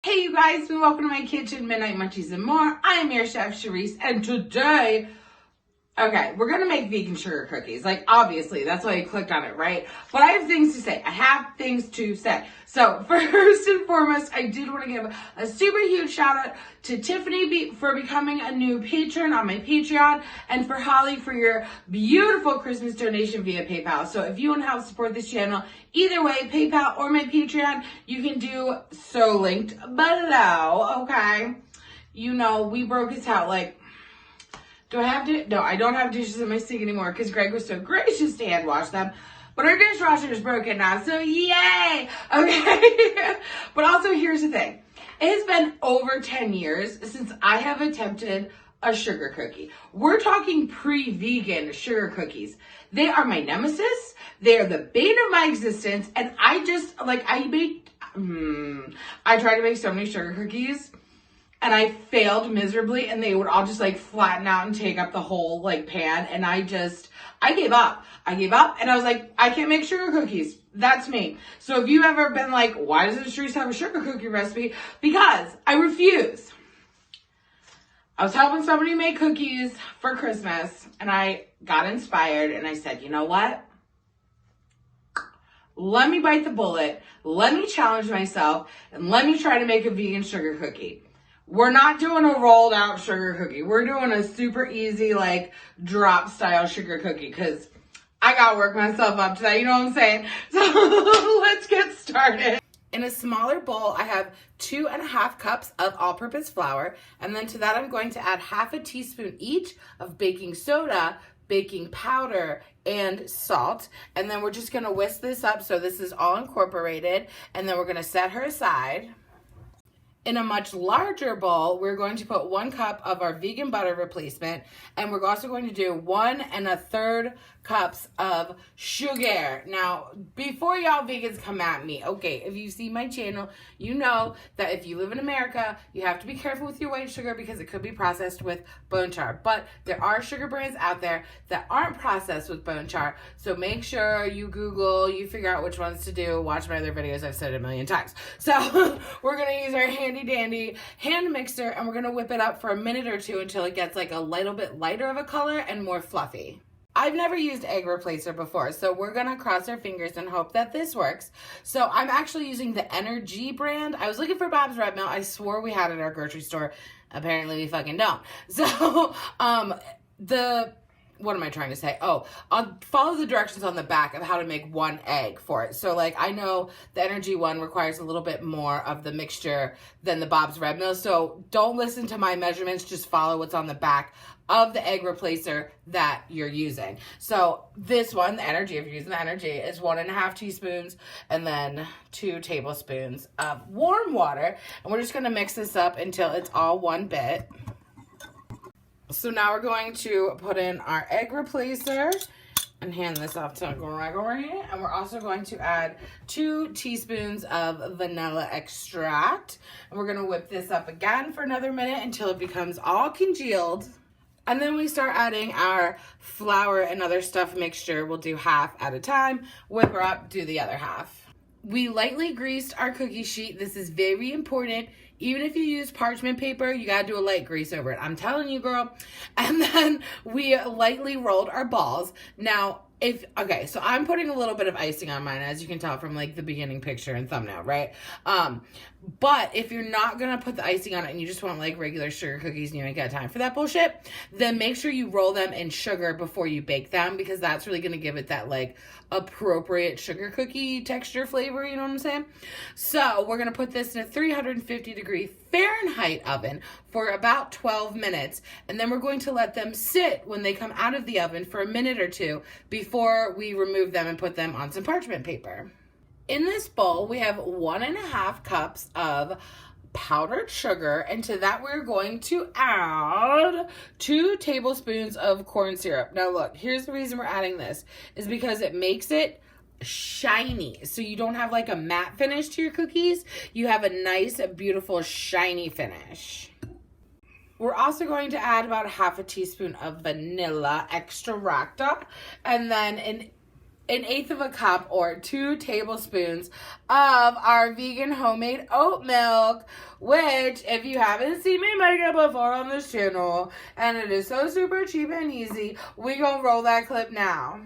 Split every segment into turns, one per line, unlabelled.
Hey you guys, and welcome to my kitchen, Midnight Munchies and more. I am your chef, Charisse, and today, we're gonna make vegan sugar cookies. Like, obviously, that's why you clicked on it, right? But I have things to say. So, first and foremost, I did want to give a super huge shout out to Tiffany for becoming a new patron on my Patreon, and for Holly for your beautiful Christmas donation via PayPal. So if you want to help support this channel, either way, PayPal or my Patreon, you can do so linked below, okay? You know, we broke his house, like, no, I don't have dishes in my sink anymore because Greg was so gracious to hand wash them. But our dishwasher is broken now, so yay! Okay. But also, here's the thing. It has been over 10 years since I have attempted a sugar cookie. We're talking pre-vegan sugar cookies. They are my nemesis. They are the bane of my existence. And I tried to make so many sugar cookies. And I failed miserably, and they would all just like flatten out and take up the whole like pan. And I gave up. And I was like, I can't make sugar cookies. That's me. So if you've ever been like, why doesn't Charisse have a sugar cookie recipe? Because I refuse. I was helping somebody make cookies for Christmas, and I got inspired, and I said, you know what? Let me bite the bullet. Let me challenge myself, and let me try to make a vegan sugar cookie. We're not doing a rolled out sugar cookie. We're doing a super easy, like, drop style sugar cookie because I got to work myself up to that. You know what I'm saying? So let's get started. In a smaller bowl, I have 2.5 cups of all-purpose flour. And then to that, I'm going to add half a teaspoon each of baking soda, baking powder, and salt. And then we're just going to whisk this up so this is all incorporated. And then we're going to set her aside. In a much larger bowl, we're going to put 1 cup of our vegan butter replacement, and we're also going to do 1 1/3 cups of sugar. Now, before y'all vegans come at me, okay, if you see my channel, you know that if you live in America, you have to be careful with your white sugar because it could be processed with bone char. But there are sugar brands out there that aren't processed with bone char, so make sure you Google, you figure out which ones to do, watch my other videos, I've said it a million times. So we're going to use our handy dandy hand mixer, and we're going to whip it up for a minute or two until it gets like a little bit lighter of a color and more fluffy. I've never used egg replacer before, so we're going to cross our fingers and hope that this works. So I'm actually using the Energy brand. I was looking for Bob's Red Mill. I swore we had it at our grocery store. Apparently we fucking don't. So, what am I trying to say? Oh, I'll follow the directions on the back of how to make 1 egg for it. So, like, I know the Energy one requires a little bit more of the mixture than the Bob's Red Mill. So don't listen to my measurements. Just follow what's on the back of the egg replacer that you're using. So this one, the Energy, if you're using the Energy, is 1.5 teaspoons and then 2 tablespoons of warm water. And we're just going to mix this up until it's all one bit. So now we're going to put in our egg replacer and hand this off to Gregory. And we're also going to add 2 teaspoons of vanilla extract. And we're going to whip this up again for another minute until it becomes all congealed. And then we start adding our flour and other stuff mixture. We'll do half at a time, whip her up, do the other half. We lightly greased our cookie sheet. This is very important. Even if you use parchment paper, you gotta do a light grease over it. I'm telling you, girl. And then we lightly rolled our balls. Now, so I'm putting a little bit of icing on mine, as you can tell from like the beginning picture and thumbnail, right? But if you're not gonna put the icing on it and you just want like regular sugar cookies and you ain't got time for that bullshit, then make sure you roll them in sugar before you bake them, because that's really gonna give it that like appropriate sugar cookie texture flavor, you know what I'm saying? So we're gonna put this in a 350-degree Fahrenheit oven for about 12 minutes, and then we're going to let them sit when they come out of the oven for a minute or two before we remove them and put them on some parchment paper. In this bowl, we have 1.5 cups of powdered sugar, and to that we're going to add 2 tablespoons of corn syrup. Now look, here's the reason we're adding this, is because it makes it shiny. So you don't have like a matte finish to your cookies. You have a nice, beautiful, shiny finish. We're also going to add about 1/2 teaspoon of vanilla extract, and then 1/8 of a cup or 2 tablespoons of our vegan homemade oat milk, which if you haven't seen me make it before on this channel, and it is so super cheap and easy, we gonna roll that clip now.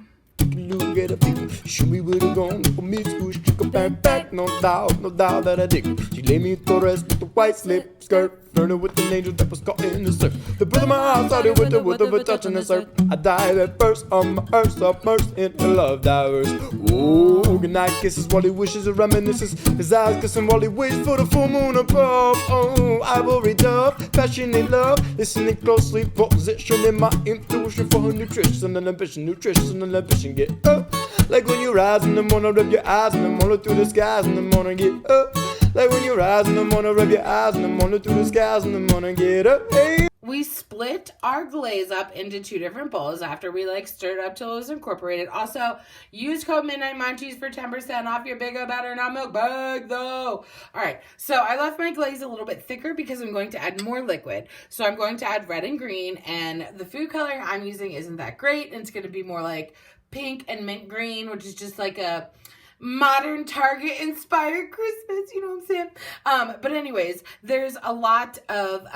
Look at a people, show me where to go. For me to stick a back, no doubt that I dig. She laid me to rest with the white slip skirt, flirting with an angel that was caught in the surf. The birth of my heart started with the touch and the surf. I dive at first on my earth, submersed in the love divers. Oh, goodnight kisses while he wishes and reminisces. His eyes kissing while he waits for the full moon above. Oh, ivory dove, passionate love, listening closely, positioning my intuition for her nutrition and ambition, get up. Like when you rise in the morning, rub your eyes in the morning through the skies in the morning, get up. Like when you rise in the morning, rub your eyes in the morning through the skies in the morning, get up. Hey.
We split our glaze up into 2 different bowls after we stirred it up till it was incorporated. Also, use code Midnight Munchies for 10% off your Big O Better Not Milk bag though. All right, so I left my glaze a little bit thicker because I'm going to add more liquid. So I'm going to add red and green, and the food coloring I'm using isn't that great. And it's going to be more like pink and mint green, which is just like a modern Target inspired Christmas, you know what I'm saying? But anyways, there's a lot of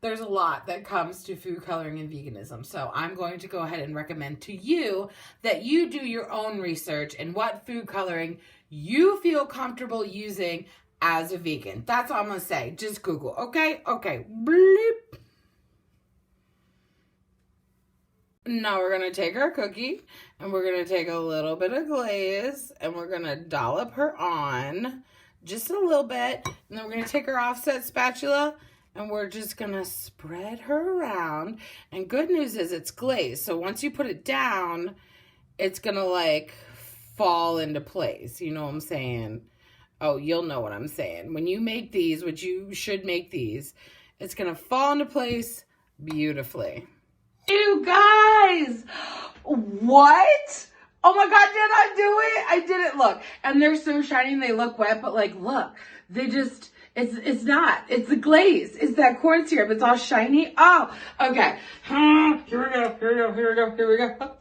there's a lot that comes to food coloring and veganism. So I'm going to go ahead and recommend to you that you do your own research and what food coloring you feel comfortable using as a vegan. That's all I'm gonna say. Just Google, okay? Okay. Bleep. Now we're going to take our cookie and we're going to take a little bit of glaze and we're going to dollop her on just a little bit. And then we're going to take our offset spatula and we're just going to spread her around. And good news is it's glaze. So once you put it down, it's going to fall into place. You know what I'm saying? Oh, you'll know what I'm saying. When you make these, which you should make these, it's going to fall into place beautifully. You guys, what? Oh my God, did I do it? I did it, look. And they're so shiny and they look wet, but look, they just, it's not. It's the glaze. It's that corn syrup. It's all shiny. Oh, okay. Here we go.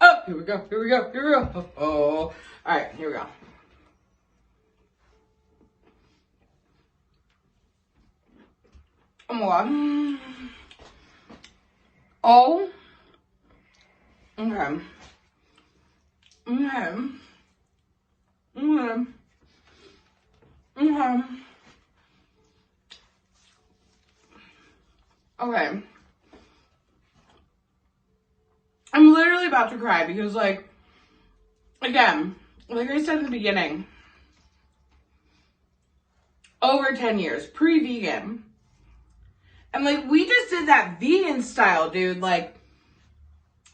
Oh, here we go. Oh, all right, here we go. Oh my God. Oh. Okay. Okay. I'm literally about to cry because, again, like I said in the beginning, over 10 years, pre-vegan. And, we just did that vegan style, dude.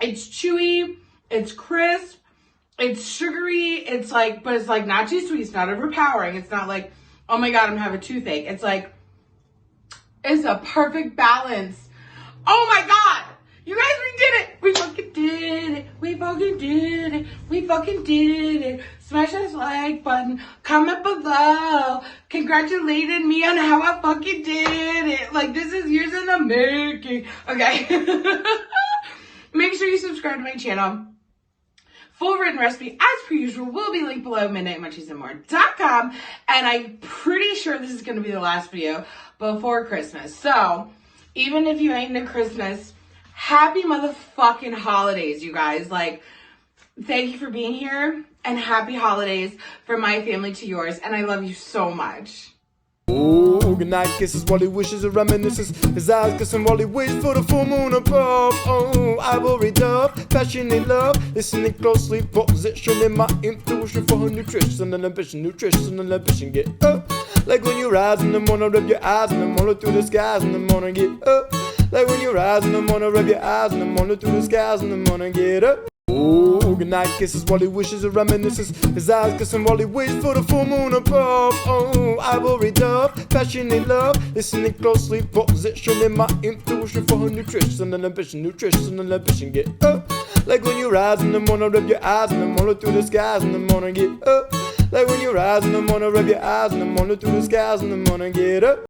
It's chewy, it's crisp, it's sugary, it's but it's not too sweet, it's not overpowering, it's not oh my God, I'm having a toothache. It's it's a perfect balance. Oh my God, you guys, we did it. We fucking did it. We fucking did it. We fucking did it. Smash that like button, comment below, congratulating me on how I fucking did it. This is years in the making. Okay. Make sure you subscribe to my channel. Full written recipe, as per usual, will be linked below, midnightmunchiesandmore.com. And I'm pretty sure this is going to be the last video before Christmas. So, even if you ain't into Christmas, happy motherfucking holidays, you guys. Thank you for being here, and happy holidays from my family to yours. And I love you so much.
Oh, goodnight kisses while he wishes and reminisces. His eyes kissing while he waits for the full moon above. Oh, ivory dove, passionate love, listening closely, positioning my intuition for her nutrition and ambition, get up. Like when you rise in the morning, rub your eyes in the morning through the skies in the morning, get up. Like when you rise in the morning, rub your eyes in the morning through the skies in the morning, get up. Oh, goodnight kisses while he wishes and reminisces. His eyes kissing while he waits for the full moon above. Oh, ivory dove, passionate love, listening closely, positioning my intuition for her nutrition and ambition, get up. Like when you rise in the morning, rub your eyes in the morning through the skies in the morning, get up. Like when you rise in the morning, rub your eyes in the morning through the skies in the morning, get up.